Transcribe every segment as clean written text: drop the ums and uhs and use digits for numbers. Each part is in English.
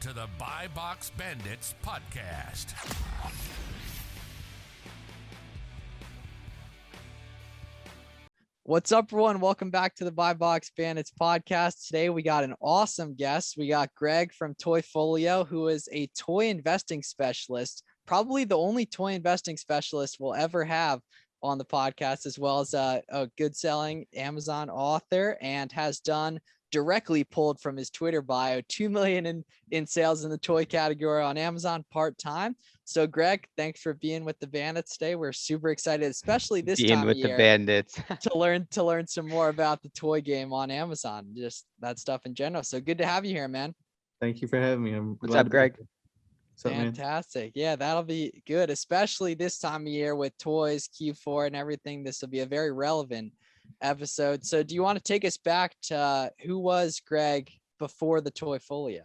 to the Buy Box Bandits podcast. What's up, everyone? Welcome back to the Buy Box Bandits podcast. Today, we got an awesome guest. We got Greg from Toyfolio, who is a toy investing specialist, probably the only toy investing specialist we'll ever have on the podcast, as well as a good selling Amazon author, and has done directly pulled from his Twitter bio 2 million in sales in the toy category on Amazon part-time. So Greg, thanks for being with the Bandits today. We're super excited, especially this time of year, the Bandits to learn some more about the toy game on Amazon, just that stuff in general. So good to have you here, man. Thank you for having me. What's up, Greg? What's up, man? Fantastic. Yeah, that'll be good, especially this time of year with toys, Q4 and everything. This will be a very relevant episode. So do you want to take us back to who was Greg before the Toyfolio?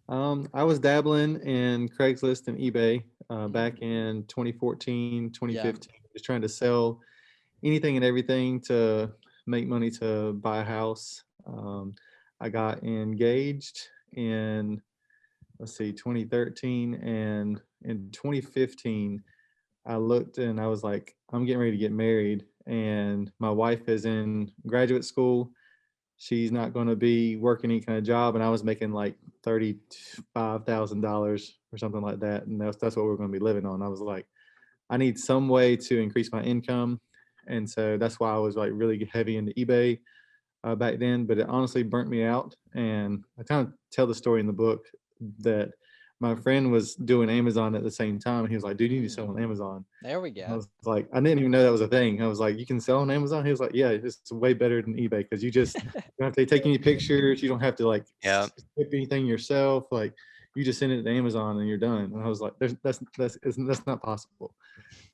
I was dabbling in Craigslist and eBay back in 2014, 2015, just trying to sell anything and everything to make money to buy a house. I got engaged in, 2013, and in 2015, I looked and I was like, I'm getting ready to get married, and my wife is in graduate school. She's not going to be working any kind of job, and I was making like $35,000 or something like that, and that's what we're going to be living on. I was like, I need some way to increase my income, and so that's why I was like really heavy into eBay back then. But it honestly burnt me out, and I kind of tell the story in the book that my friend was doing Amazon at the same time, and he was like, dude, you need to sell on Amazon. There we go. I was like, I didn't even know that was a thing. I was like, you can sell on Amazon? He was like, yeah, it's way better than eBay, because you just don't have to take any pictures. You don't have to like ship anything yourself. Like, you just send it to Amazon and you're done. And I was like, that's not possible.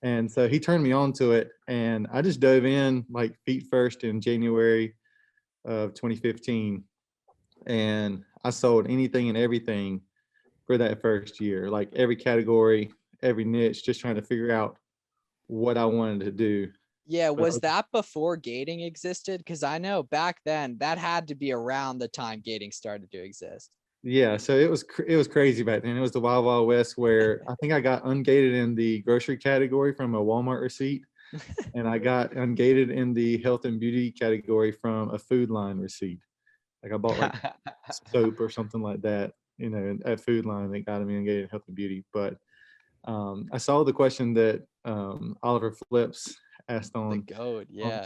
And so he turned me on to it, and I just dove in like feet first in January of 2015. And I sold anything and everything for that first year, like every category, every niche, just trying to figure out what I wanted to do. Yeah, was that before gating existed? Because I know back then that had to be around the time gating started to exist. Yeah, so it was crazy back then. It was the Wild Wild West, where I think I got ungated in the grocery category from a Walmart receipt, and I got ungated in the health and beauty category from a Food Line receipt. Like I bought like soap or something like that, at Food Line. They got me ungated in health and beauty. But I saw the question that Oliver Flips asked on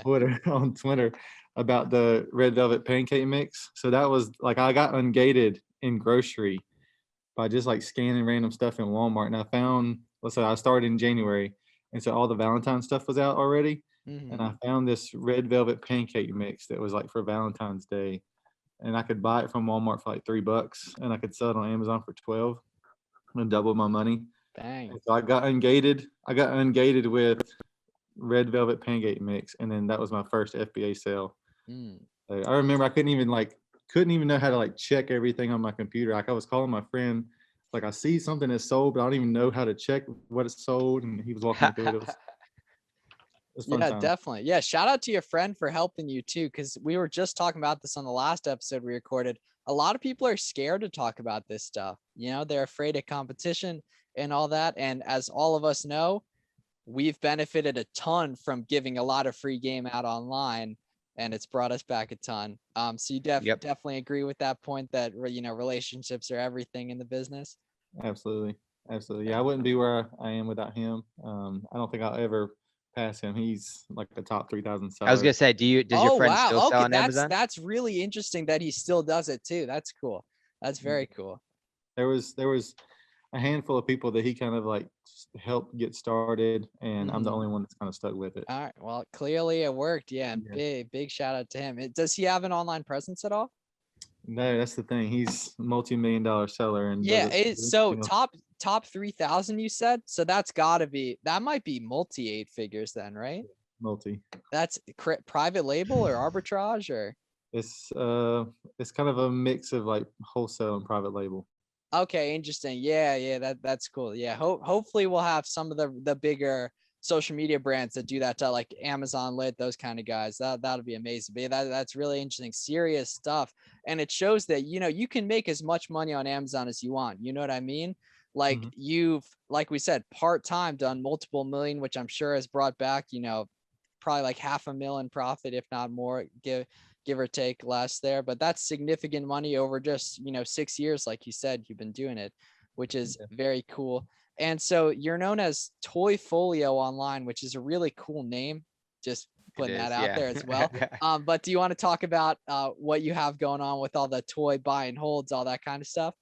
Twitter about the red velvet pancake mix. So that was like, I got ungated in grocery by just like scanning random stuff in Walmart, and I found, I started in January, and so all the Valentine's stuff was out already. And I found this red velvet pancake mix that was like for Valentine's Day, and I could buy it from Walmart for like $3, and I could sell it on Amazon for 12 and double my money. Dang. So I got ungated with red velvet pancake mix, and then that was my first FBA sale. I remember I couldn't even know how to like check everything on my computer. Like, I was calling my friend, like, I see something that's sold, but I don't even know how to check what it's sold, and he was walking me through it. It was fun time. Definitely. Yeah, shout out to your friend for helping you too, because we were just talking about this on the last episode we recorded. A lot of people are scared to talk about this stuff. They're afraid of competition and all that. And as all of us know, we've benefited a ton from giving a lot of free game out online, and it's brought us back a ton. So you definitely agree with that point that, relationships are everything in the business. Absolutely. Yeah, I wouldn't be where I am without him. I don't think I'll ever pass him. He's like the top 3,000 seller. I was gonna say, does your friend still sell on Amazon? That's really interesting that he still does it too. That's cool. That's very cool. There was a handful of people that he kind of like helped get started, and I'm the only one that's kind of stuck with it. All right. Well, clearly it worked. Yeah. Big shout out to him. Does he have an online presence at all? No, that's the thing. He's a multi-million-dollar seller, and top 3,000 you said. So that might be multi 8 figures then, right? Multi. That's private label or arbitrage, or it's kind of a mix of like wholesale and private label. Okay, interesting. Yeah, that's cool. Yeah, hopefully we'll have some of the bigger social media brands that do that to like Amazon Lit, those kind of guys. That'll be amazing. But that's really interesting, serious stuff. And it shows that, you know, you can make as much money on Amazon as you want. You know what I mean? Like you've, like we said, part-time done multiple million, which I'm sure has brought back, you know, probably like $500,000 profit, if not more, give or take less there. But that's significant money over just, you know, 6 years. Like you said, you've been doing it, which is very cool. And so you're known as Toyfolio online, which is a really cool name. Just putting that out there as well. But do you want to talk about what you have going on with all the toy buy and holds, all that kind of stuff?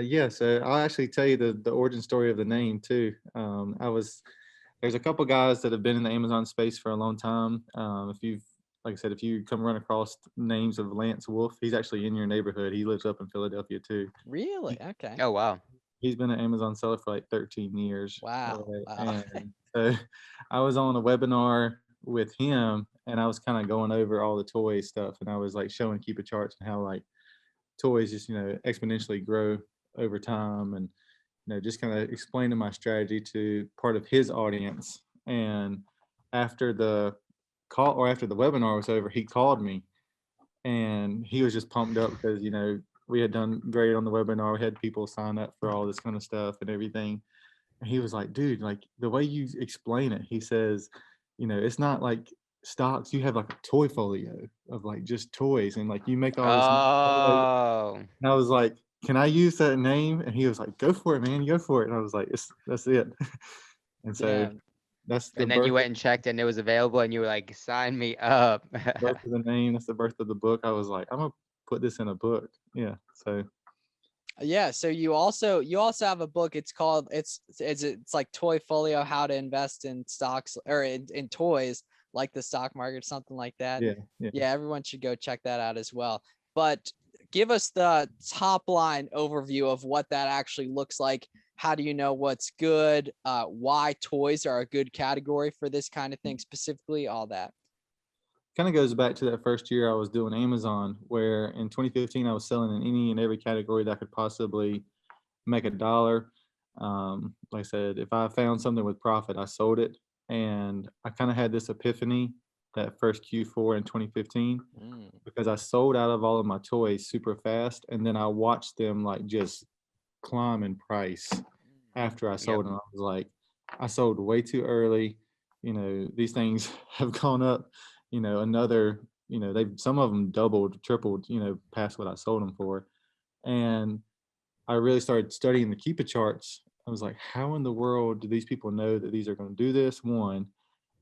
Yeah, so I'll actually tell you the origin story of the name too. There's a couple guys that have been in the Amazon space for a long time. Like I said, if you come run across names of Lance Wolf, he's actually in your neighborhood. He lives up in Philadelphia too. Really? Okay. Oh, wow. He's been an Amazon seller for like 13 years. Wow. Wow. And so I was on a webinar with him and I was kind of going over all the toy stuff. And I was like showing Keepa Charts and how like toys just, you know, exponentially grow over time. And, you know, just kind of explaining my strategy to part of his audience. And after the webinar was over, he called me and he was just pumped up because, you know, we had done great on the webinar. We had people sign up for all this kind of stuff and everything. And he was like, dude, like the way you explain it, he says, you know, it's not like stocks. You have like a toy folio of like just toys and like you make all this. Oh. And I was like, can I use that name? And he was like, go for it, man. Go for it. And I was like, that's it. And so that's the And then you went and checked and it was available and you were like, sign me up. birth of the name. That's the birth of the book. I was like, I'm going to put this in a book. Yeah. So so you also have a book. It's called it's like Toyfolio, how to invest in stocks or in toys like the stock market, something like that. Yeah, everyone should go check that out as well. But give us the top line overview of what that actually looks like. How do you know what's good? Why toys are a good category for this kind of thing specifically, all that. Kind of goes back to that first year I was doing Amazon, where in 2015 I was selling in any and every category that could possibly make $1. Like I said, if I found something with profit, I sold it. And I kind of had this epiphany that first Q4 in 2015 because I sold out of all of my toys super fast. And then I watched them like just climb in price after I sold them. I was like, I sold way too early. You know, these things have gone up, you know, another, you know, some of them doubled, tripled, you know, past what I sold them for. And I really started studying the Keepa charts. I was like, how in the world do these people know that these are going to do this? One.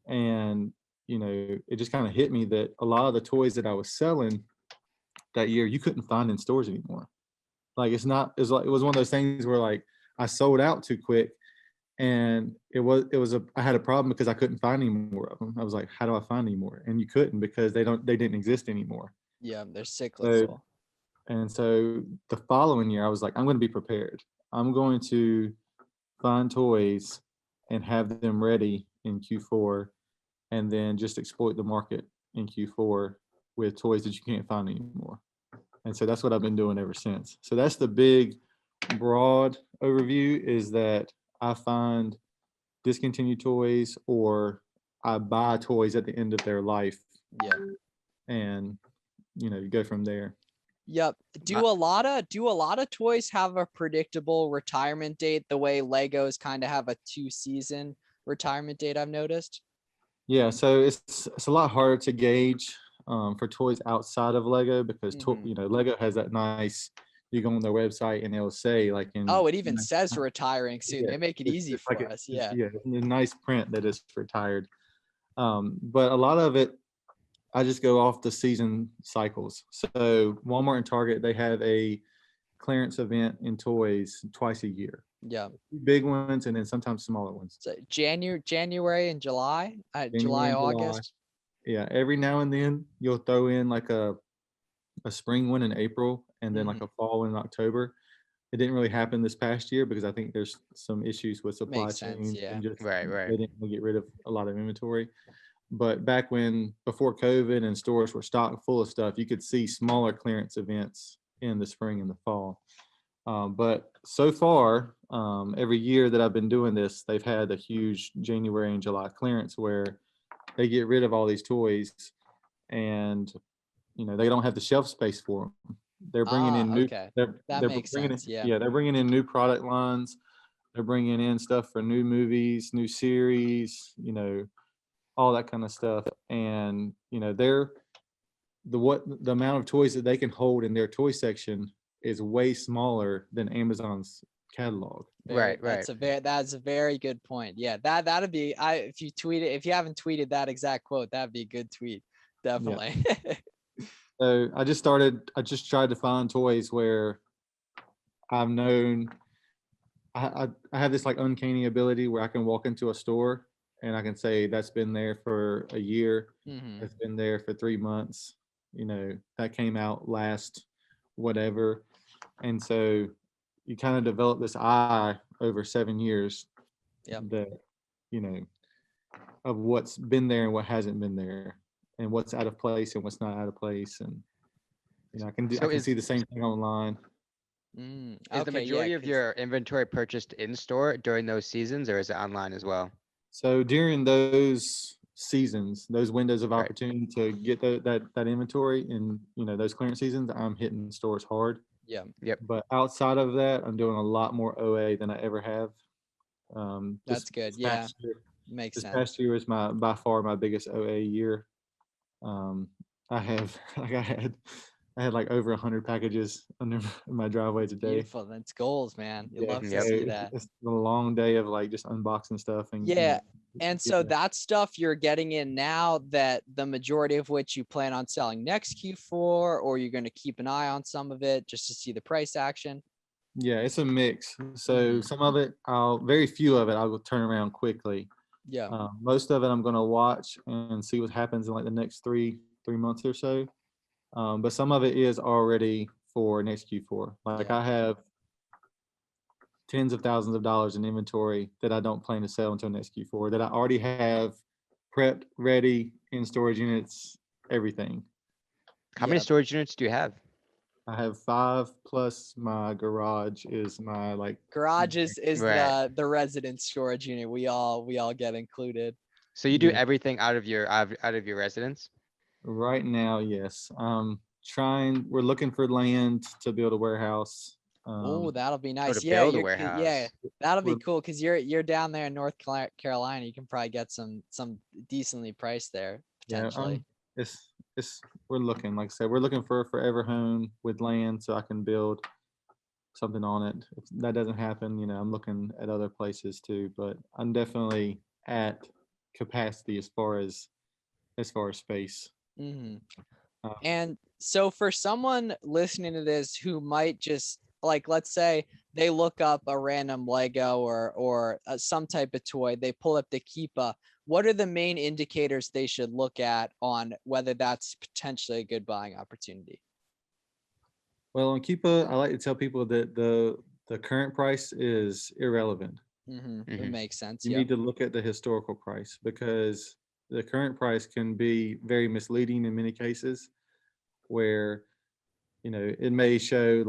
And, you know, it just kind of hit me that a lot of the toys that I was selling that year, you couldn't find in stores anymore. Like, it was one of those things where like I sold out too quick. And I had a problem because I couldn't find any more of them. I was like, how do I find any more? And you couldn't because they didn't exist anymore. Yeah, they're cyclical. So the following year, I was like, I'm going to be prepared. I'm going to find toys and have them ready in Q4 and then just exploit the market in Q4 with toys that you can't find anymore. And so that's what I've been doing ever since. So that's the big, broad overview, is that I find discontinued toys or I buy toys at the end of their life. Yeah. And, you know, you go from there. Yep. Do a lot of toys have a predictable retirement date the way Legos kind of have a 2-season retirement date, I've noticed? Yeah, so it's a lot harder to gauge for toys outside of Lego because you know, Lego has that nice, you go on their website and it'll say like it even says retiring soon. They make it easy for us. Yeah, a nice print that is retired. But a lot of it, I just go off the season cycles. So Walmart and Target, they have a clearance event in toys twice a year. Yeah. Big ones and then sometimes smaller ones. So January and July, August. Yeah, every now and then you'll throw in like a spring one in April and then like a fall one in October. It didn't really happen this past year because I think there's some issues with supply chain. And just right. They didn't really get rid of a lot of inventory. But back before COVID and stores were stocked full of stuff, you could see smaller clearance events in the spring and the fall. But so far, every year that I've been doing this, they've had a huge January and July clearance where they get rid of all these toys, and they don't have the shelf space for them. They're bringing in new. Okay. They're, That they're makes bringing sense. in, Yeah. yeah, they're bringing in new product lines. They're bringing in stuff for new movies, new series, all that kind of stuff. And they're the amount of toys that they can hold in their toy section is way smaller than Amazon's catalog. Right. That's a very good point. Yeah, that'd be if you haven't tweeted that exact quote, that'd be a good tweet. Definitely. Yeah. So I just tried to find toys where I've known I have this like uncanny ability where I can walk into a store and I can say that's been there for a year. Mhm. It's been there for 3 months. That came out last whatever. And so you kind of develop this eye over 7 years. Yep. That, of what's been there and what hasn't been there, and what's out of place and what's not out of place. And I can see the same thing online. Is the majority of your inventory purchased in store during those seasons, or is it online as well? So during those seasons, those windows of Right. opportunity to get that inventory in those clearance seasons, I'm hitting stores hard. Yeah. Yep. But outside of that, I'm doing a lot more OA than I ever have. That's good. Yeah. Makes this sense. past year was by far my biggest OA year. I had like over 100 packages under my driveway today. Beautiful. That's goals, man. You love to Yep. see that. It's a long day of like just unboxing stuff and Yeah. And so that stuff you're getting in now, that the majority of which you plan on selling next Q4, or you're going to keep an eye on some of it just to see the price action? Yeah, it's a mix. So some of it, very few of it, I will turn around quickly. Yeah. Most of it, I'm going to watch and see what happens in like the next three months or so. But some of it is already for next Q4. Like Yeah. I have tens of thousands of dollars in inventory that I don't plan to sell until next Q4 that I already have prepped, ready, in storage units, everything. How many storage units do you have? I have 5 plus my garage is my garage is Right. the resident storage unit. We all get included. So you do Yeah. everything out of your residence? Right now, yes. We're looking for land to build a warehouse. Oh, that'll be nice. to Yeah, build a yeah, warehouse. that'll be We're- cool because you're down there in North Carolina. You can probably get some decently priced there potentially. Yeah, we're looking, like I said, we're looking for a forever home with land so I can build something on it. If that doesn't happen, I'm looking at other places too, but I'm definitely at capacity as far as space. Hmm. Uh, And so for someone listening to this who might just let's say they look up a random Lego or some type of toy, they pull up the Keepa. What are the main indicators they should look at on whether that's potentially a good buying opportunity? Well, on Keepa, I like to tell people that the current price is irrelevant. It makes sense. You Yeah. need to look at the historical price because the current price can be very misleading in many cases where, it may show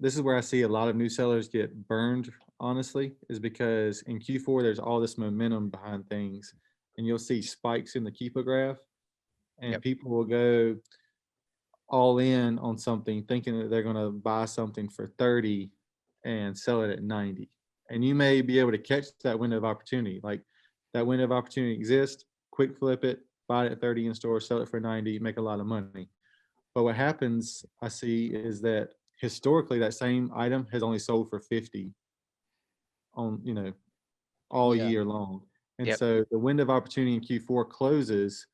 this is where I see a lot of new sellers get burned, honestly, is because in Q4, there's all this momentum behind things and you'll see spikes in the Keepa graph and Yep. people will go all in on something thinking that they're going to buy something for 30 and sell it at 90. And you may be able to catch that window of opportunity. Like that window of opportunity exists, quick flip it, buy it at 30 in store, sell it for 90, make a lot of money. But what happens, I see, is that historically that same item has only sold for 50 on, all Yeah. year long. And Yep. so the window of opportunity in Q4 closes,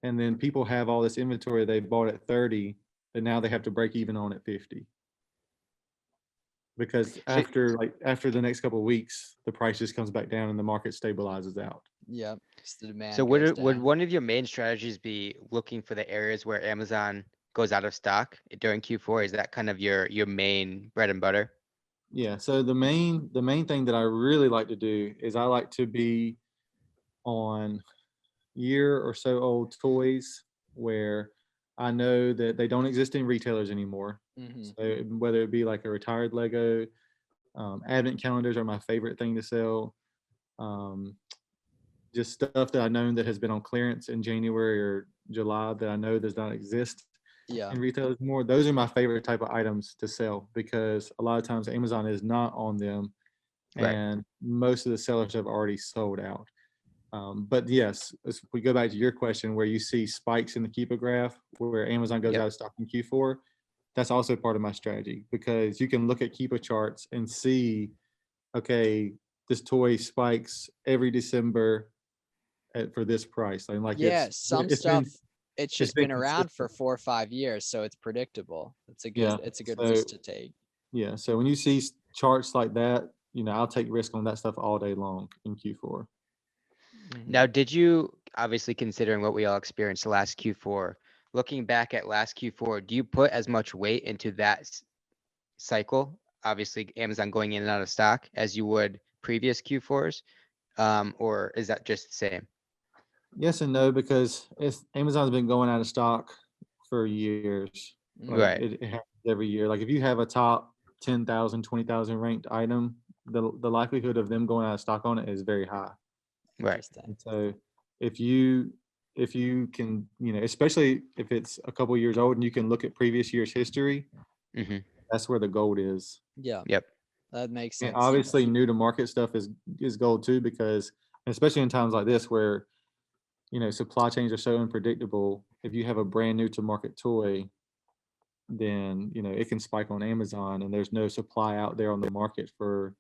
and then people have all this inventory they bought at 30 that now they have to break even on at 50. Because after the next couple of weeks, the price just comes back down and the market stabilizes out. Yeah. The demand So goes would down. one of your main strategies be looking for the areas where Amazon goes out of stock during Q4? Is that kind of your main bread and butter? Yeah. So the main thing that I really like to do is I like to be on year or so old toys where I know that they don't exist in retailers anymore. Mhm. So whether it be like a retired Lego Advent calendars are my favorite thing to sell. Just stuff that I know that has been on clearance in January or July that I know does not exist Yeah. in retailers more. Those are my favorite type of items to sell because a lot of times Amazon is not on them, Right. and most of the sellers have already sold out. But yes, if we go back to your question where you see spikes in the Keepa graph where Amazon goes Yep. out of stock in Q4, that's also part of my strategy because you can look at Keepa charts and see, okay, this toy spikes every December for this price. And like Yeah, some stuff it's it's just been been around for consistent. 4 or 5 years, so it's predictable. Yeah. It's a good So risk to take. yeah, so when you see charts like that, I'll take risk on that stuff all day long in Q4. Now, did you, obviously considering what we all experienced last Q4, looking back at last Q4, do you put as much weight into that cycle, obviously Amazon going in and out of stock, as you would previous Q4s? Or is that just the same? Yes and no, because Amazon's been going out of stock for years. Like Right. it happens every year. Like if you have a top 10,000, 20,000 ranked item, the likelihood of them going out of stock on it is very high. Right. Interesting. And so if you can, especially if it's a couple years old and you can look at previous years' history, Mm-hmm. that's where the gold is. Yeah, Yep. that makes And sense. obviously new to market stuff is gold too, because especially in times like this where supply chains are so unpredictable. If you have a brand new to market toy, then it can spike on Amazon and there's no supply out there on the market for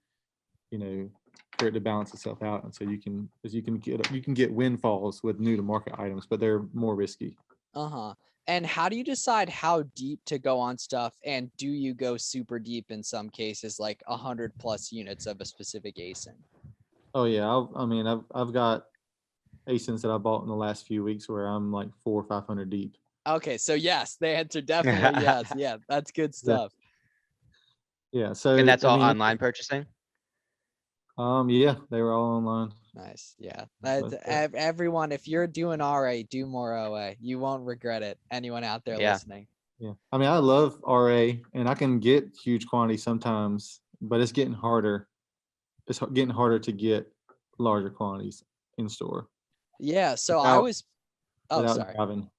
for it to balance itself out. And so you can get windfalls with new to market items, but they're more risky. Uh-huh. And how do you decide how deep to go on stuff? And do you go super deep in some cases, like 100+ units of a specific ASIN? Oh yeah, I've got ASINs that I bought in the last few weeks where I'm like 400 or 500 deep. Okay, so yes, the answer definitely yes. Yeah, that's good Yeah. stuff. Yeah. So And that's all online purchasing? Yeah, they were all online. Nice. Yeah. But, Everyone, if you're doing RA, do more OA. You won't regret it. Anyone out there Yeah. listening. yeah. I love RA and I can get huge quantities sometimes, but it's getting harder. It's getting harder to get larger quantities in store Yeah. So I without was, oh, without sorry. driving.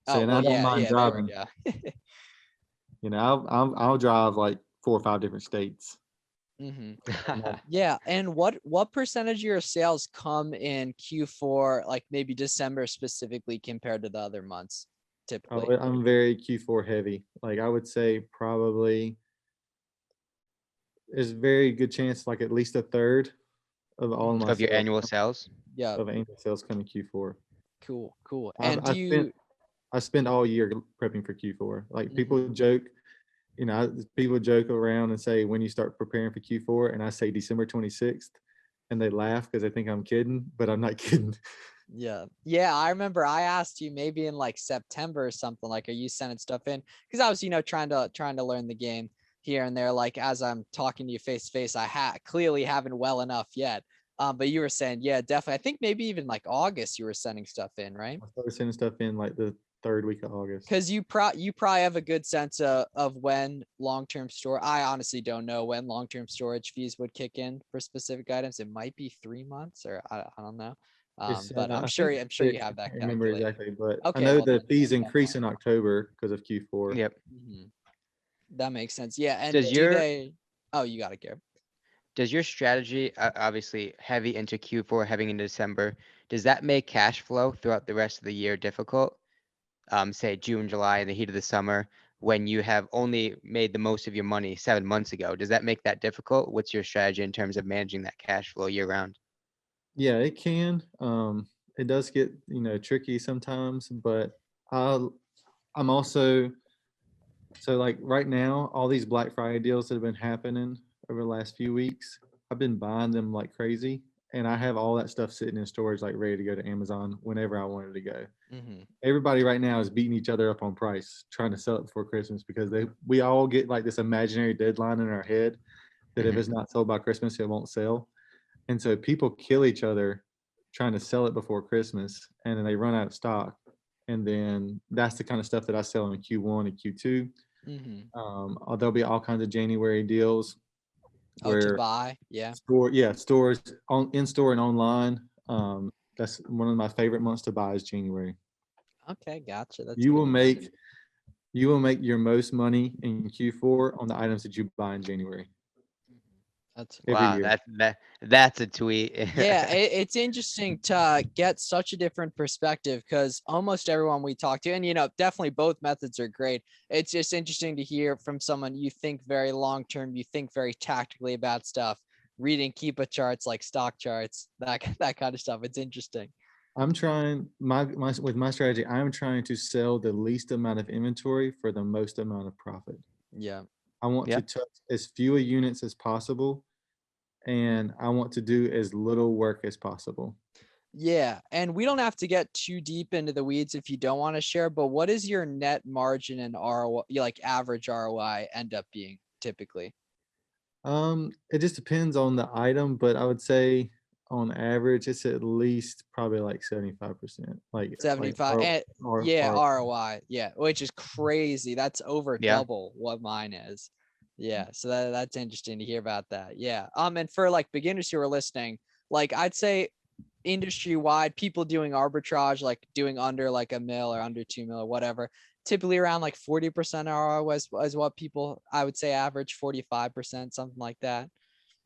Oh, Saying well, I don't mind yeah, there we driving. go. I'll drive like 4 or 5 different states. Mm-hmm. Yeah. And what percentage of your sales come in Q4, like maybe December specifically compared to the other months typically? I'm very Q4 heavy. Like I would say probably there's a very good chance like at least a third of all my Of your sales annual sales? Yeah. of annual sales come in Q4. Cool. I've, And I do spent you, I spend all year prepping for Q4. Like people Mhm. joke, people joke around and say when you start preparing for Q4, and I say December 26th, and they laugh because they think I'm kidding, but I'm not kidding. Yeah, I remember I asked you maybe in like September or something, like, are you sending stuff in? Because I was, trying to learn the game here and there. Like as I'm talking to you face to face, I clearly haven't well enough yet. But you were saying, yeah, definitely. I think maybe even like August you were sending stuff in, right? I started sending stuff in like the 3rd week of August. Because you probably have a good sense of when long-term store. I honestly don't know when long-term storage fees would kick in for specific items. It might be 3 months or I don't know. But I'm I sure think you have I that can't remember calculated. exactly, but I Okay, know well the then, fees increase in October because of Q4. Yep. that makes sense. Yeah, and Does do your they? Oh, you got it, Garrett. does your strategy, obviously heavy into Q4, heading into December, does that make cash flow throughout the rest of the year difficult? Say June, July, in the heat of the summer, when you have only made the most of your money 7 months ago. Does that make that difficult? What's your strategy in terms of managing that cash flow year round? Yeah, it can. It does get tricky sometimes, but I'm also so like right now, all these Black Friday deals that have been happening over the last few weeks, I've been buying them like crazy, and I have all that stuff sitting in storage, like ready to go to Amazon whenever I wanted to go. Everybody right now is beating each other up on price, trying to sell it before Christmas because we all get like this imaginary deadline in our head that if Mhm. it's not sold by Christmas, it won't sell. And so people kill each other trying to sell it before Christmas, and then they run out of stock. And then that's the kind of stuff that I sell in Q1 and Q2. There'll be all kinds of January deals. Oh, to where buy. Yeah. stores on in store and online. That's one of my favorite months to buy is January. Okay, gotcha. That's You good will to know. make you will make your most money in Q4 on the items that you buy in January That's every Wow, year. that's a tweet. yeah. It's interesting to get such a different perspective because almost everyone we talk to, and definitely both methods are great. It's just interesting to hear from someone you think very long term, you think very tactically about stuff, reading Keepa charts like stock charts, that kind of stuff. It's interesting. I'm trying with my strategy. I'm trying to sell the least amount of inventory for the most amount of profit. Yeah. I want to Yeah. touch as few units as possible, and I want to do as little work as possible. Yeah, and we don't have to get too deep into the weeds if you don't want to share, but what is your net margin and ROI, like average ROI end up being typically? It just depends on the item, but I would say on average, it's at least probably like 75%. Like 75 or and yeah, ROI. Yeah, which is crazy. That's over Yeah. double what mine is. Yeah, so that's interesting to hear about that. Yeah. And for like beginners who are listening, like I'd say industry wide, people doing arbitrage, like doing under like a mil or under 2 mil or whatever, typically around like 40% ROI was what people, I would say average 45%, something like that.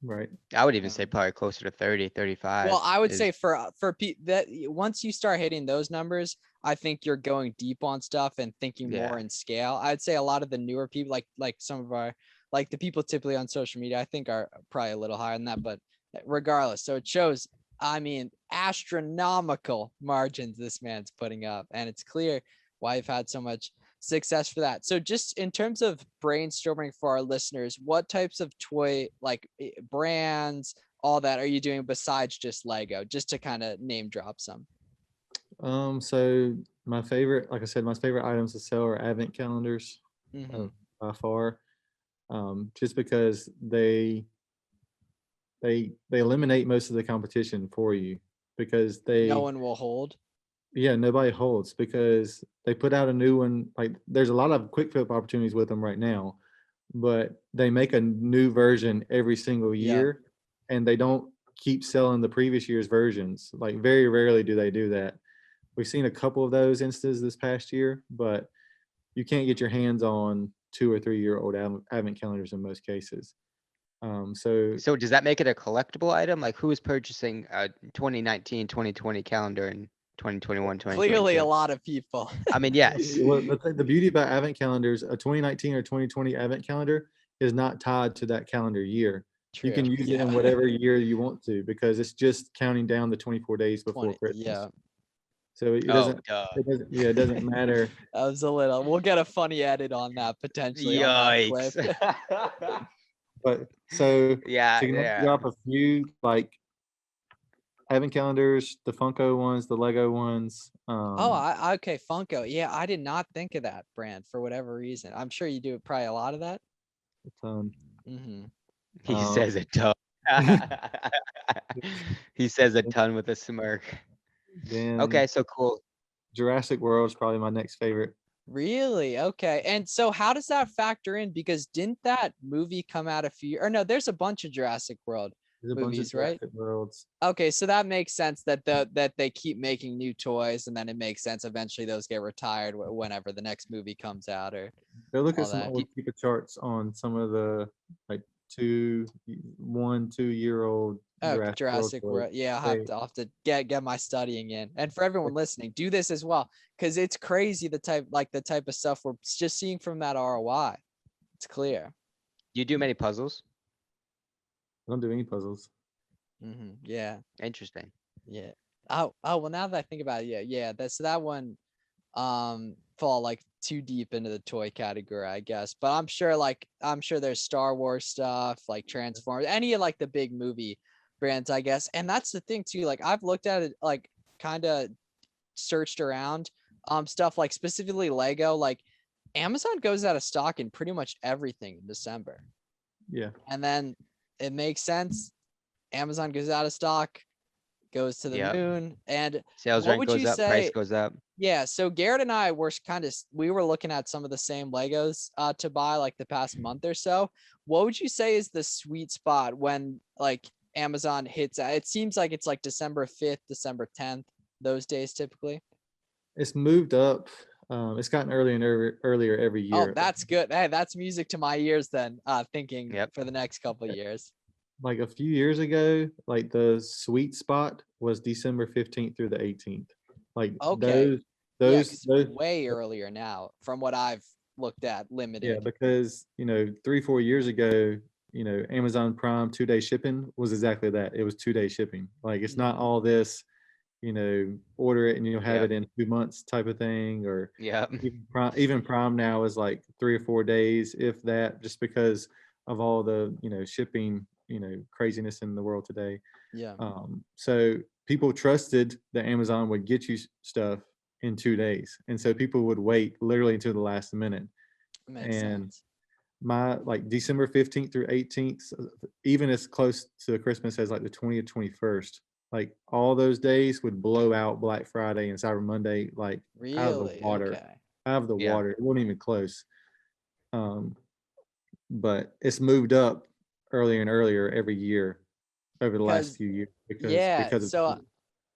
Right. I would even say probably closer to 30, 35 Well, I would is say for that, once you start hitting those numbers, I think you're going deep on stuff and thinking more Yeah. in scale. I'd say a lot of the newer people, like some of our, like the people typically on social media, I think are probably a little higher than that, but regardless. So it shows, I mean, astronomical margins this man's putting up, and it's clear why you've had so much success for that. So just in terms of brainstorming for our listeners, what types of toy like brands, all that are you doing besides just Lego, just to kind of name drop some? So my favorite, like I said, my favorite items to sell are advent calendars Mhm. by far. Just because they eliminate most of the competition for you because No one will hold. nobody holds because they put out a new one. Like there's a lot of quick flip opportunities with them right now, but they make a new version every single Yeah. year and they don't keep selling the previous year's versions. Like very rarely do they do that. We've seen a couple of those instances this past year, but you can't get your hands on 2 or 3 year old advent calendars in most cases. So So does that make it a collectible item? Like who is purchasing a 2019, 2020 calendar in 2021, Clearly a 2022? lot of people. I mean, yes. well, the beauty about advent calendars, a 2019 or 2020 advent calendar is not tied to that calendar year. You True. can use it in Yeah. whatever year you want to because it's just counting down the 24 days before 20. Christmas. Yeah. So it Oh, doesn't, duh. it doesn't matter. That was a little, we'll get a funny edit on that potentially on that clip. Yikes. But so Yeah, to name yeah. drop a few like advent calendars, the Funko ones, the Lego ones. Oh, okay, Funko. Yeah, I did not think of that brand for whatever reason. I'm sure you do probably a lot of that. A ton. Mm-hmm. He Um, says a ton. He says a ton with a smirk. then Okay, so cool. Jurassic World is probably my next favorite. Really? Okay. And so how does that factor in? Because didn't that movie come out a few, or no, there's a bunch of Jurassic World There's a bunch of movies, right? Jurassic Worlds. Okay, so that makes sense that that they keep making new toys, and then it makes sense eventually those get retired whenever the next movie comes out or Go look at all some that. old Keepa charts on some of the like 2 year old Oh, Jurassic World Jurassic toys. World. Yeah, They, I'll have to get my studying in. And for everyone listening, do this as well because it's crazy the type of stuff we're just seeing from that ROI. It's clear. You do many puzzles? I don't do any puzzles. Yeah. Interesting. Yeah. Oh, well, now that I think about it, yeah. That's that one fall like too deep into the toy category, I guess. But I'm sure there's Star Wars stuff, like Transformers, any of like the big movie brands, I guess. And that's the thing too. Like I've looked at it, like kind of searched around stuff like specifically Lego, like Amazon goes out of stock in pretty much everything in December. Yeah. And then it makes sense. Amazon goes out of stock. goes to the Yep. moon. And Sales what rank would goes you up, price say? goes up. Yeah, so Garrett and I were we were looking at some of the same Legos to buy like the past month or so. What would you say is the sweet spot when like Amazon hits? It seems like it's like December 5th, December 10th, those days typically. It's moved up. It's gotten earlier and earlier every Oh, year. that's good. Hey, that's music to my ears then, thinking Yep. for the next couple of years. Like a few years ago, like the sweet spot was December 15th through the 18th. Like Okay. Yeah, 'cause those way earlier now from what I've looked at, yeah, limited. because 3-4 years ago, Amazon Prime 2-day shipping was exactly that. It was 2-day shipping. Like it's not Mhm. all this, order it and you'll have Yep. it in 2 months type of thing, or Yep. even Prime now is like 3 or 4 days, if that, just because of all the shipping craziness in the world today. Yeah, So people trusted that Amazon would get you stuff in 2 days, and so people would wait literally until the last minute. makes And sense. my like December 15th through 18th, even as close to Christmas as like the 20th, 21st, like all those days would blow out Black Friday and Cyber Monday like out of the Really? water. Okay. Out of the Yeah. water. It wasn't even close. But it's moved up earlier and earlier every year over the last Because few years yeah, because of so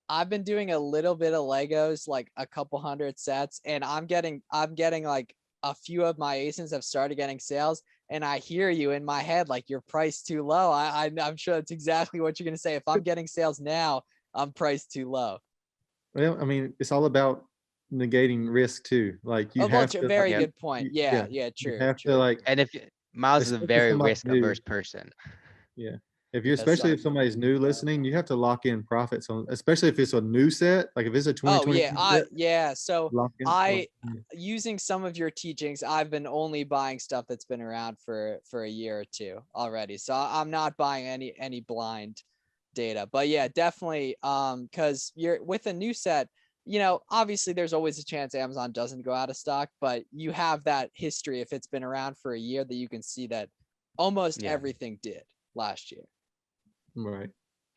I've been doing a little bit of Legos, like a couple hundred sets, and I'm getting like a few of my ASINs have started getting sales, and I hear you in my head like you're priced too low. I'm sure that's exactly what you're gonna say. If I'm getting sales now, I'm priced too low. Well, I mean, it's all about negating risk too. Like you Oh, well, have to like very Yep. good point. yeah, Yeah, you true, have to true. like, And Miles is a especially very somebody risk new. averse person. Yeah. If you're, Yeah, so, especially if somebody's new listening, you have to lock in profits on, especially if it's a new set, like if it's a oh 2020 yeah, set, so lock in. using some of your teachings, I've been only buying stuff that's been around for a year or two already. So I'm not buying any blind data. But yeah, definitely because you're with a new set, obviously there's always a chance Amazon doesn't go out of stock, but you have that history if it's been around for a year that you can see that almost Yeah. everything did last year. Right.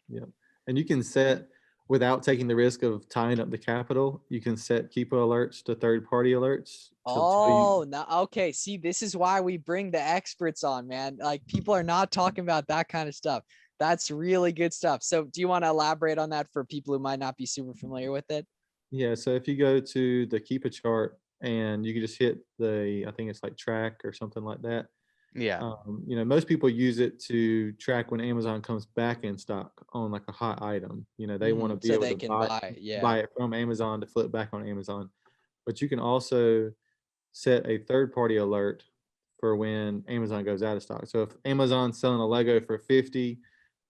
Yep. And you can set, without taking the risk of tying up the capital, you can set Keepa alerts to third party alerts to tell you. Oh, now okay. See, this is why we bring the experts on, man. Like people are not talking about that kind of stuff. That's really good stuff. So do you want to elaborate on that for people who might not be super familiar with it? Yeah. So if you go to the Keepa chart and you can just hit I think it's like track or something like that. Yeah. Most people use it to track when Amazon comes back in stock on like a hot item. They want to be So able they to can buy, buy it from Amazon to flip back on Amazon. But you can also set a third party alert for when Amazon goes out of stock. So if Amazon's selling a Lego for 50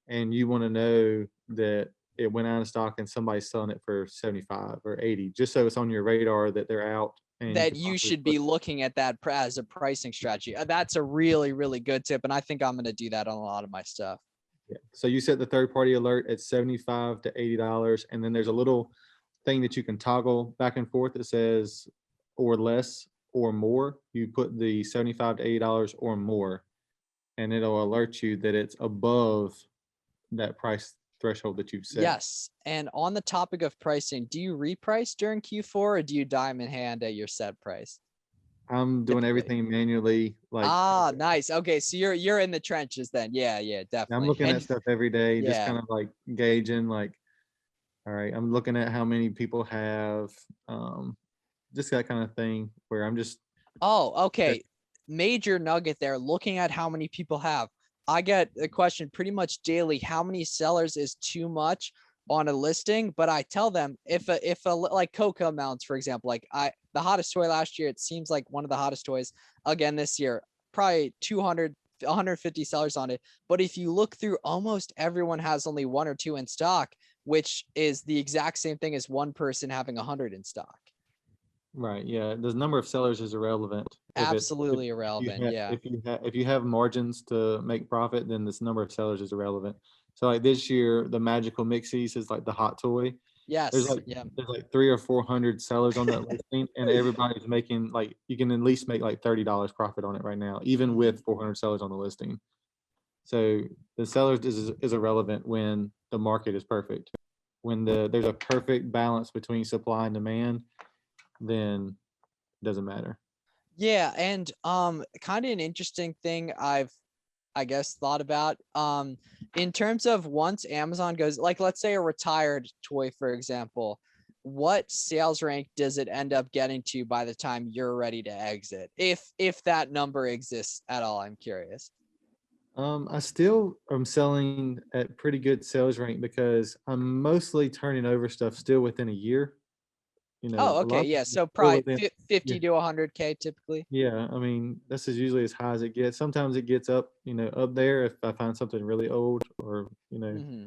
and you want to know that it went out of stock and somebody's selling it for 75 or 80, just so it's on your radar that they're out and that can you possibly should be looking at that as a pricing strategy. That's a really, really good tip. And I think I'm going to do that on a lot of my stuff. Yeah. So you set the third party alert at $75 to $80, and then there's a little thing that you can toggle back and forth that says or less or more. You put the $75 to $80 or more, and it'll alert you that it's above that price threshold that you've set. Yes. And on the topic of pricing, do you reprice during Q4 or do you diamond hand at your set price? I'm doing Typically. everything manually. Like Nice. Okay, so you're in the trenches then. Yeah, I'm definitely. looking at stuff every day, just Yeah. kind of like gauging, like, all right, I'm looking at how many people have, just that kind of thing where I'm just. Oh, okay. Major nugget there. Looking at how many people have. I get a question pretty much daily. How many sellers is too much on a listing? But I tell them if a like Coca mounts, for example, like the hottest toy last year, it seems like one of the hottest toys again this year, probably 200, 150 sellers on it. But if you look through, almost everyone has only one or two in stock, which is the exact same thing as one person having 100 in stock. Right. Yeah. The number of sellers is irrelevant. Absolutely irrelevant. Yeah. If you have margins to make profit, then this number of sellers is irrelevant. So like this year, the Magical Mixies is like the hot toy. There's Yes. like Yeah. there's like 300 or 400 sellers on that listing, and everybody's making, like, you can at least make like $30 profit on it right now, even with 400 sellers on the listing. So the sellers is irrelevant when the market is perfect. when there's a perfect balance between supply and demand, then it doesn't matter. Yeah, and kind of an interesting thing I guess thought about in terms of once Amazon goes, like let's say a retired toy, for example, what sales rank does it end up getting to by the time you're ready to exit? If that number exists at all, I'm curious. I still am selling at pretty good sales rank because I'm mostly turning over stuff still within a year. You know, Oh, a lot okay, of yeah. times So it's still probably within, 50 yeah, to 100K typically. yeah. I mean, this is usually as high as it gets. Sometimes it gets up, up there if I find something really old or, Hmm.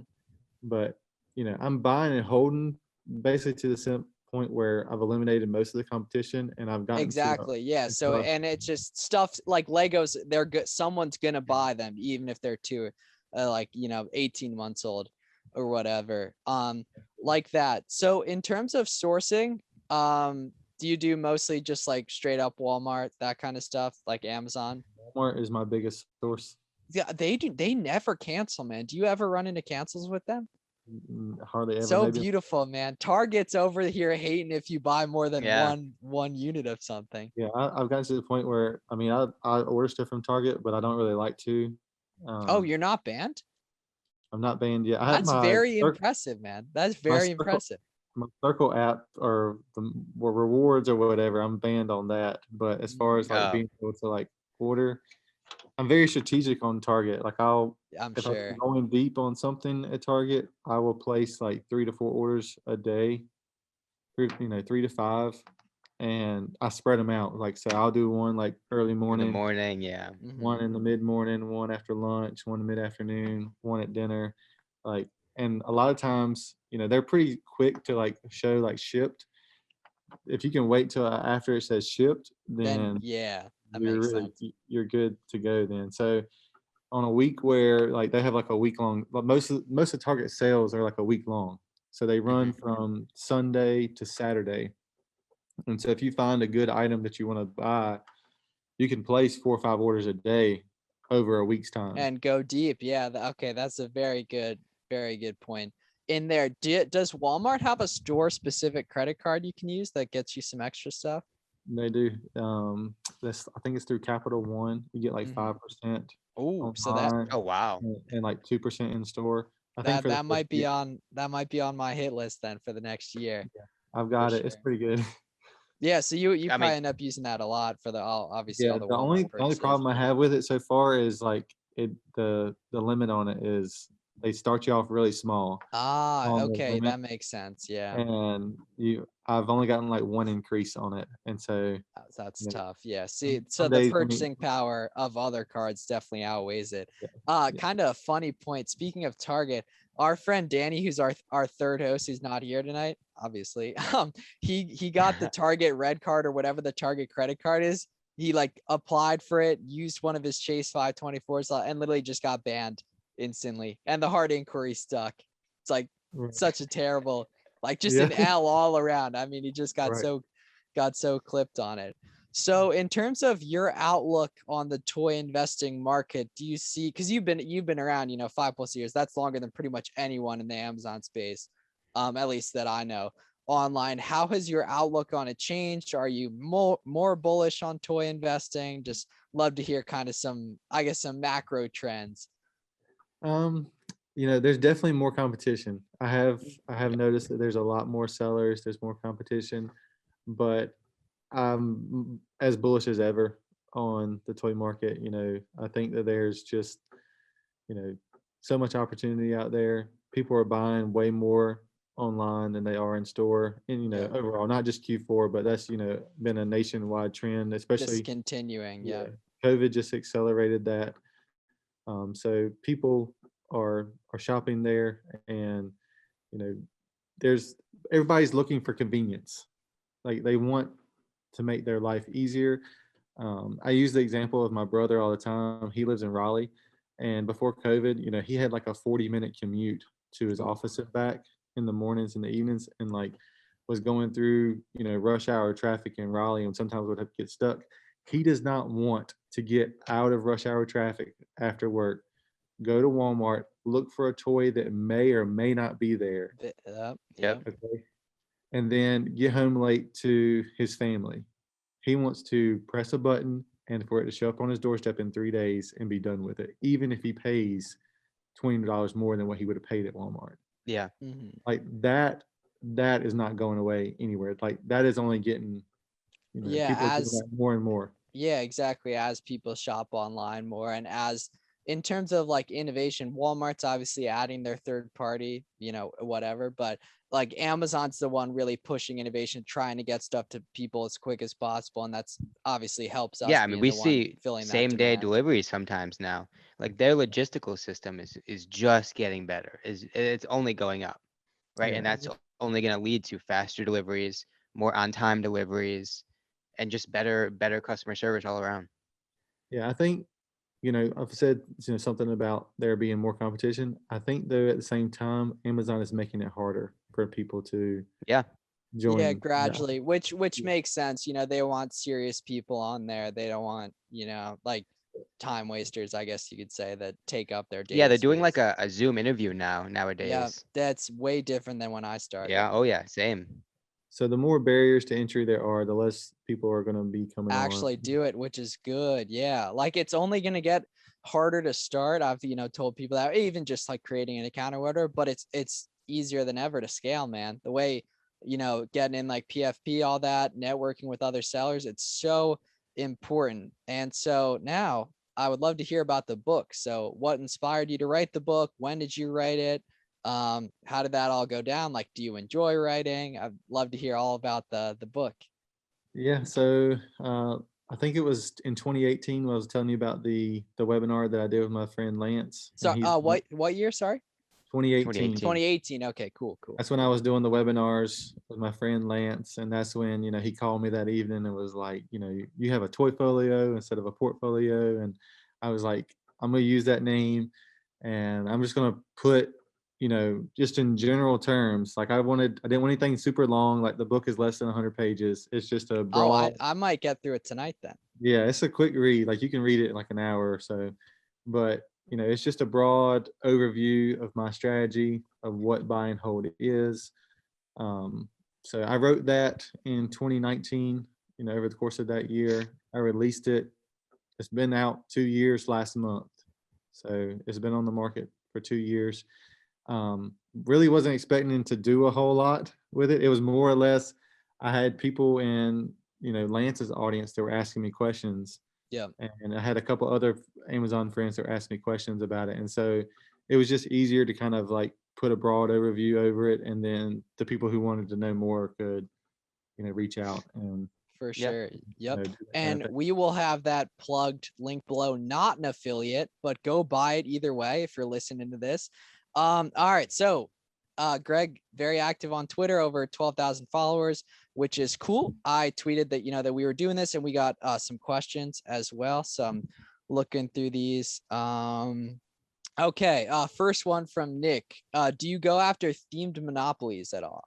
but I'm buying and holding basically to the point where I've eliminated most of the competition and I've gotten to Exactly. Yeah. So, a, and it's just stuff like Legos, they're good. Someone's going to buy them, even if they're two, 18 months old or whatever. Like that. So in terms of sourcing, do you do mostly just like straight up Walmart, that kind of stuff, like Amazon? Walmart is my biggest source. Yeah, they do. They never cancel, man. Do you ever run into cancels with them? Hardly ever, So maybe. beautiful, man. Target's over here hating if you buy more than Yeah. one unit of something. Yeah, I've gotten to the point where I mean I order stuff from Target, but I don't really like to. Oh, Um, you're not banned? I'm not banned yet. I have That's very impressive, man. That's my very circle impressive. my circle app or the rewards or whatever. I'm banned on that. But as far as like Oh, being able to like order, I'm very strategic on Target. Like I'm if I'm sure. going deep on something at Target, I will place like 3 to 4 orders a day, 3 to 5, and I spread them out. Like so, I'll do one like early in the morning, morning, yeah. Mhm. one in the mid morning, one after lunch, one in mid afternoon, one at dinner. Like, and a lot of times, they're pretty quick to like show like shipped. If you can wait till after it says shipped, Then then yeah, that you're makes really sense. you're good to go then. So on a week where like they have like a week long, most of Target sales are like a week long. So they run Mhm. from Sunday to Saturday. And so if you find a good item that you want to buy, you can place 4 or 5 orders a day over a week's time. And go deep. Yeah, okay, that's a very good point. In there, does Walmart have a store specific credit card you can use that gets you some extra stuff? They do. This I think it's through Capital One. You get like Mhm. 5% Oh, so online Oh, wow. and like 2% in store. I think that for the that first might be year, on my hit list then for the next year, I've for got it. It's sure. pretty good. Yeah, so you I mean, probably end up using that a lot for obviously Yeah, all the the Walmart only purchases. problem I have with it so far is like the limit on it is they start you off really small Ah, on the okay, limit, that makes sense. Yeah. and I've only gotten like one increase on it, and so That's you know, tough. Yeah. See, so some the days I mean, purchasing power of other cards definitely outweighs it. yeah, yeah. Kind of a funny point. Speaking of Target, our friend Danny, who's our third host, who's not here tonight, obviously. He got the Target red card or whatever the Target credit card is. He like applied for it, used one of his Chase 524s, and literally just got banned instantly. And the hard inquiry stuck. It's like Right. such a terrible, like just Yeah, an L all around. I mean, he just right. got so clipped on it. So in terms of your outlook on the toy investing market, do you see, because you've been around, 5+ years, that's longer than pretty much anyone in the Amazon space, at least that I know online. How has your outlook on it changed? Are you more bullish on toy investing? Just love to hear kind of some, I guess, some macro trends. Um, there's definitely more competition. I have noticed that there's a lot more sellers. There's more competition, but I'm as bullish as ever on the toy market. I think that there's just, you know, so much opportunity out there. People are buying way more online than they are in store. And, Yep. overall, not just Q4, but that's, been a nationwide trend, This is especially, continuing. yeah, Yep. COVID just accelerated that. So people are shopping there, and you know, there's everybody's looking for convenience. Like they want to make their life easier. I use the example of my brother all the time. He lives in Raleigh, and before COVID, he had like a 40-minute commute to his Ooh. office and back in the mornings and the evenings, and like was going through rush hour traffic in Raleigh, and sometimes would have to get stuck. He does not want to get out of rush hour traffic after work, go to Walmart, look for a toy that may or may not be there. Yep. Okay. And then get home late to his family. He wants to press a button and for it to show up on his doorstep in 3 days and be done with it, even if he pays $20 more than what he would have paid at Walmart. Yeah. Mhm. Like that is not going away anywhere. Like that is only getting, Yeah, people are doing that more and more. Yeah, exactly. As people shop online more, and as in terms of like innovation, Walmart's obviously adding their third party, whatever, but like Amazon's the one really pushing innovation, trying to get stuff to people as quick as possible. And that's obviously helps us Yeah, I mean, being we the one see filling that same day demand. delivery sometimes now. Like their logistical system is just getting better. It's only going up, right? And Yeah. that's only going to lead to faster deliveries, more on-time deliveries, and just better customer service all around. Yeah, I think, I've said, something about there being more competition. I think though at the same time, Amazon is making it harder for people to Yeah. join. Yeah, that. gradually, which Yeah. makes sense. They want serious people on there. They don't want, like time wasters, I guess you could say, that take up their data Yeah, they're doing space. like a Zoom interview Yeah, nowadays. that's way different than when I started. Yeah. Oh yeah, same. So the more barriers to entry there are, the less people are going to be coming Actually on. do it, which is good. Yeah, like it's only going to get harder to start. I've told people that, even just like creating an account or whatever, but it's easier than ever to scale, man. The way getting in like PFP, all that, networking with other sellers, it's so important. And so now I would love to hear about the book. So what inspired you to write the book? When did you write it? How did that all go down? Like, do you enjoy writing? I'd love to hear all about the book. Yeah. So I think it was in 2018 when I was telling you about the webinar that I did with my friend Lance. So and he's what year? Sorry. 2018. 2018. Okay, cool. That's when I was doing the webinars with my friend Lance, and that's when he called me that evening and was like, you have a toy folio instead of a portfolio, and I was like, I'm gonna use that name, and I'm just gonna put, just in general terms, like I didn't want anything super long. Like the book is less than 100 pages. It's just a Oh, broad. I might get through it tonight then. Yeah, it's a quick read. Like you can read it in like an hour or so, but it's just a broad overview of my strategy of what buy and hold is. So I wrote that in 2019. Over the course of that year, I released it. It's been out 2 years last month, so it's been on the market for 2 years. Really wasn't expecting to do a whole lot with it. It was more or less, I had people in Lance's audience that were asking me questions. Yeah. And I had a couple other Amazon friends that were asking me questions about it. And so it was just easier to kind of like put a broad overview over it. And then the people who wanted to know more could, reach out and For Yeah. sure. Yep. do that kind of And thing. we will have that plugged link below. Not an affiliate, but go buy it either way if you're listening to this. All right. So Greg, very active on Twitter, over 12,000 followers, which is cool. I tweeted that, that we were doing this, and we got some questions as well. So I'm looking through these. Okay. First one from Nick. Do you go after themed monopolies at all?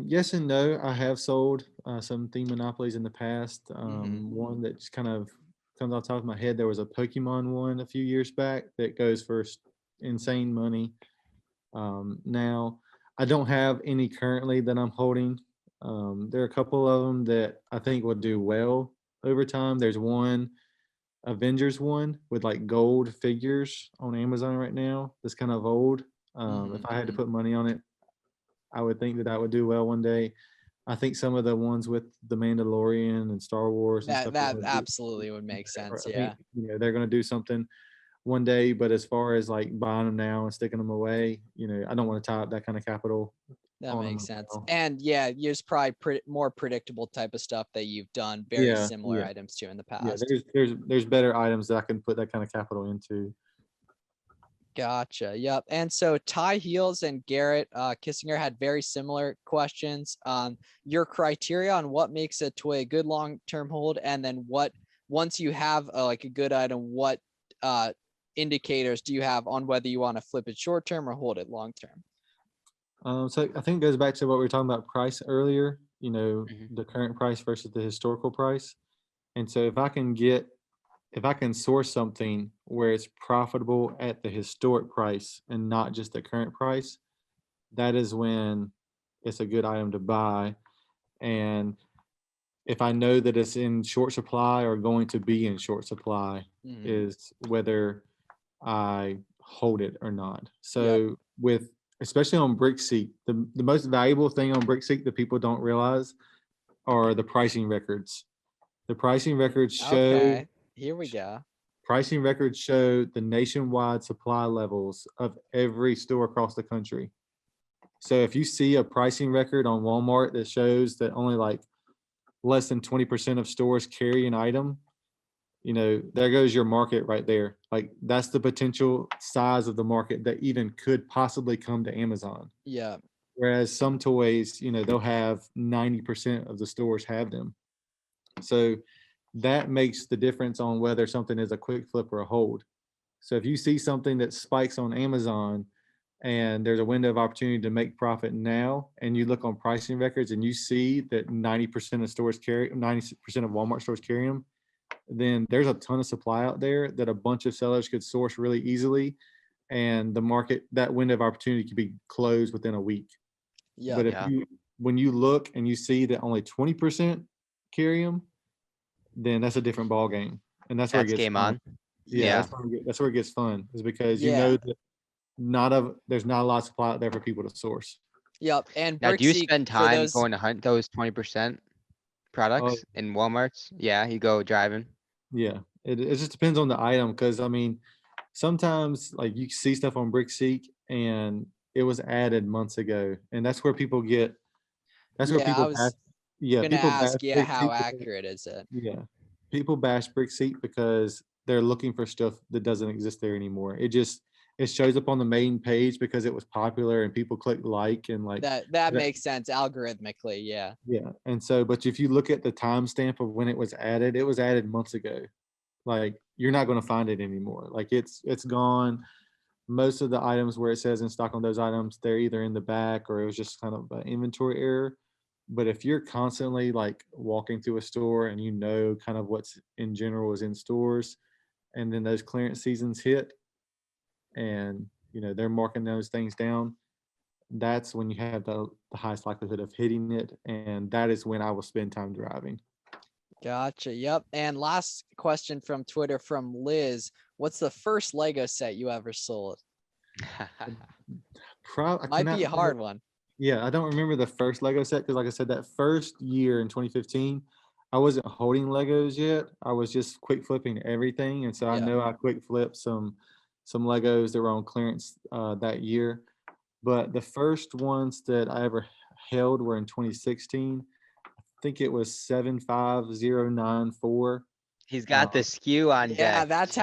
Yes and no. I have sold some theme monopolies in the past. Mhm. One that just kind of comes off the top of my head. There was a Pokemon one a few years back that goes for insane money. Now, I don't have any currently that I'm holding. There are a couple of them that I think will do well over time. There's one Avengers one with like gold figures on Amazon right now. That's kind of old. If I had to put money on it, I would think that I would do well one day. I think some of the ones with the Mandalorian and Star Wars and stuff. That absolutely would make sense. I Yeah. think, they're going to do something one day, but as far as like buying them now and sticking them away, I don't want to tie up that kind of capital. That on makes them sense. now. And yeah, there's probably more predictable type of stuff that you've done very Yeah, similar yeah. items to in the Yeah, past. there's better items that I can put that kind of capital into. Gotcha. Yep. And so Ty Heels and Garrett Kissinger had very similar questions. Your criteria on what makes a toy a good long-term hold, and then what, once you have like a good item, what indicators do you have on whether you want to flip it short-term or hold it long-term? So I think it goes back to what we were talking about price earlier. Mhm. The current price versus the historical price. And so if I can get if I can source something where it's profitable at the historic price and not just the current price, that is when it's a good item to buy. And if I know that it's in short supply or going to be in short supply, Mhm. is whether I hold it or not. Yep. So with, especially on Brickseek, the most valuable thing on Brickseek that people don't realize are the pricing records. The pricing records show Okay. Here we go. pricing records show the nationwide supply levels of every store across the country. So if you see a pricing record on Walmart that shows that only like less than 20% of stores carry an item, you know, there goes your market right there. Like that's the potential size of the market that even could possibly come to Amazon. Yeah. Whereas some toys, you know, they'll have 90% of the stores have them. So that makes the difference on whether something is a quick flip or a hold. So if you see something that spikes on Amazon and there's a window of opportunity to make profit now, and you look on pricing records and you see that 90% of stores carry, 90% of Walmart stores carry them, then there's a ton of supply out there that a bunch of sellers could source really easily. And the market, that window of opportunity could be closed within a week. Yeah. But if Yeah. when you look and you see that only 20% carry them, then that's a different ball game. And that's where it That's gets game fun. on. Yeah, Yeah. that's where it gets fun, is because you Yeah. know that there's not a lot of supply out there for people to source. Yep. And Now, do you Brickseek, spend for time those, going to hunt those 20% products in Walmarts? Yeah, you go driving. Yeah, it just depends on the item, because I mean, sometimes like you see stuff on Brickseek and it was added months ago, and that's where people get. That's where yeah, I people bash. was Yeah, gonna people bash ask, yeah, how Brickseek. accurate is it? Yeah, people bash Brickseek because they're looking for stuff that doesn't exist there anymore. It shows up on the main page because it was popular and people click like and like That makes sense algorithmically, yeah. yeah. And so, but if you look at the timestamp of when it was added months ago. Like you're not going to find it anymore. Like it's gone. Most of the items where it says in stock on those items, they're either in the back or it was just kind of an inventory error. But if you're constantly like walking through a store and you know kind of what's in general is in stores, and then those clearance seasons hit, and you know they're marking those things down, that's when you have the highest likelihood of hitting it, and that is when I will spend time driving. Gotcha. Yep. And last question from Twitter from Liz. What's the first Lego set you ever sold? I Might cannot be a remember. hard one. Yeah, I don't remember the first Lego set because, like I said, that first year in 2015, I wasn't holding Legos yet. I was just quick flipping everything, and so I Yeah. know I quick flipped some Legos that were on clearance that year. But the first ones that I ever held were in 2016. I think it was 75094. He's got the skew on Yeah, deck. that's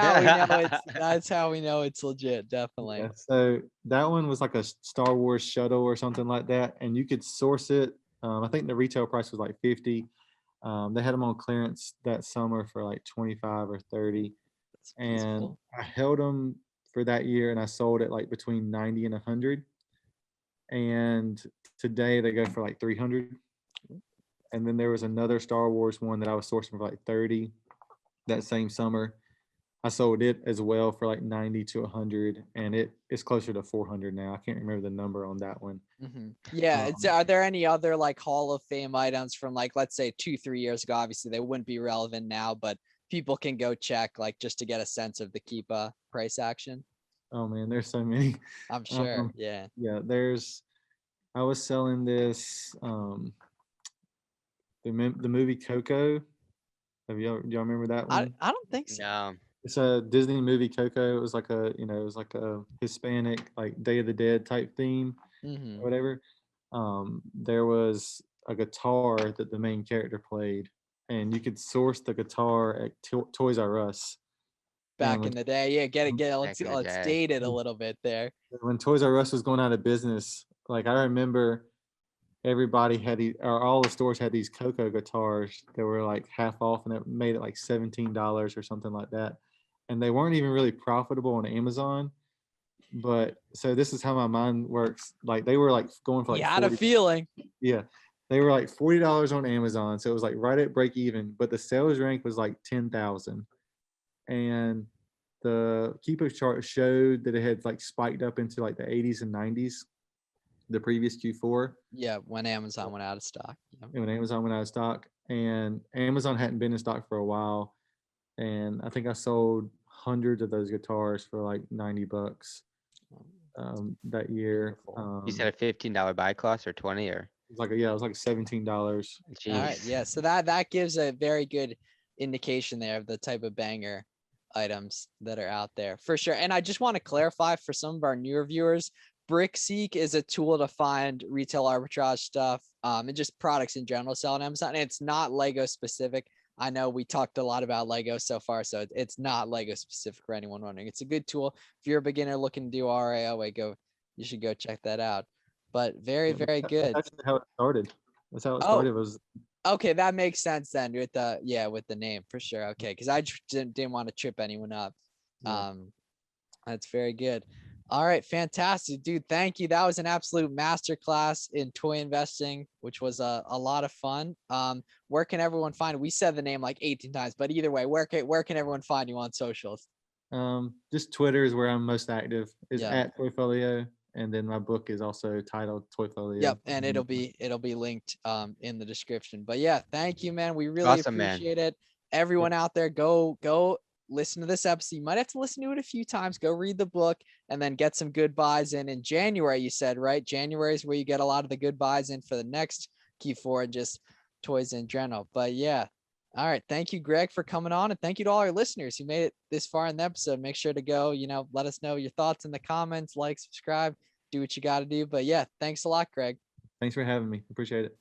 how we know it's legit, definitely. Yeah, so that one was like a Star Wars shuttle or something like that, and you could source it. I think the retail price was like 50. They had them on clearance that summer for like 25 or 30, That's and cool. I held them for that year, and I sold it like between 90 and 100. And today they go for like 300. And then there was another Star Wars one that I was sourcing for like 30 that same summer. I sold it as well for like 90 to 100, and it's closer to 400 now. I can't remember the number on that one. Yeah. Are there any other like Hall of Fame items from like, let's say 2-3 years ago? Obviously they wouldn't be relevant now, but people can go check like just to get a sense of the Keepa price action. Oh man, there's so many. I'm sure. Yeah. Yeah, I was selling this the movie Coco. Y'all remember that one? I don't think so. No. It's a Disney movie, Coco. It was like it was like a Hispanic, like Day of the Dead type theme, or whatever. There was a guitar that the main character played, and you could source the guitar at Toys R Us. Back in the day. Yeah, get it. Back in the Let's day. date it a little bit there. When Toys R Us was going out of business, like I remember everybody had or all the stores had these Coco guitars that were like half off, and it made it like $17 or something like that. And they weren't even really profitable on Amazon. But so this is how my mind works. Like they were like going for like You had a 40. feeling. Yeah. They were like $40 on Amazon. So it was like right at break even, but the sales rank was like 10,000. and the Keepa Chart showed that it had like spiked up into like the 80s and 90s the previous Q4. Yeah, when Amazon went out of stock. Yep. And when Amazon went out of stock, and Amazon hadn't been in stock for a while, and I think I sold hundreds of those guitars for like $90 that year. You said a $15 buy cost or 20 or? It was like it was like $17. All right, yeah. So that gives a very good indication there of the type of banger items that are out there for sure. And I just want to clarify for some of our newer viewers, BrickSeek is a tool to find retail arbitrage stuff, and just products in general sell on Amazon. And it's not Lego specific. I know we talked a lot about Lego so far, so it's not Lego specific for anyone wondering. It's a good tool. If you're a beginner looking to do RAOA, you should go check that out. But very, very good. That's how it started. That's how it started. Was okay. That makes sense then with the name for sure. Okay, because I just didn't want to trip anyone up. That's very good. All right, fantastic, dude. Thank you. That was an absolute masterclass in toy investing, which was a lot of fun. Where can everyone find it? We said the name like 18 times, but either way, where can everyone find you on socials? Just Twitter is where I'm most active. Is at Toyfolio, and then my book is also titled Toyfolio. Yep, and it'll be linked in the description. But yeah, thank you, man. We really appreciate it. Everyone out there, go listen to this episode. You might have to listen to it a few times. Go read the book and then get some good buys in January. You said, right? January is where you get a lot of the good buys in for the next Q4 and just toys in general. But yeah. All right. Thank you, Greg, for coming on. And thank you to all our listeners who made it this far in the episode. Make sure to go, let us know your thoughts in the comments, like, subscribe, do what you got to do. But yeah, thanks a lot, Greg. Thanks for having me. Appreciate it.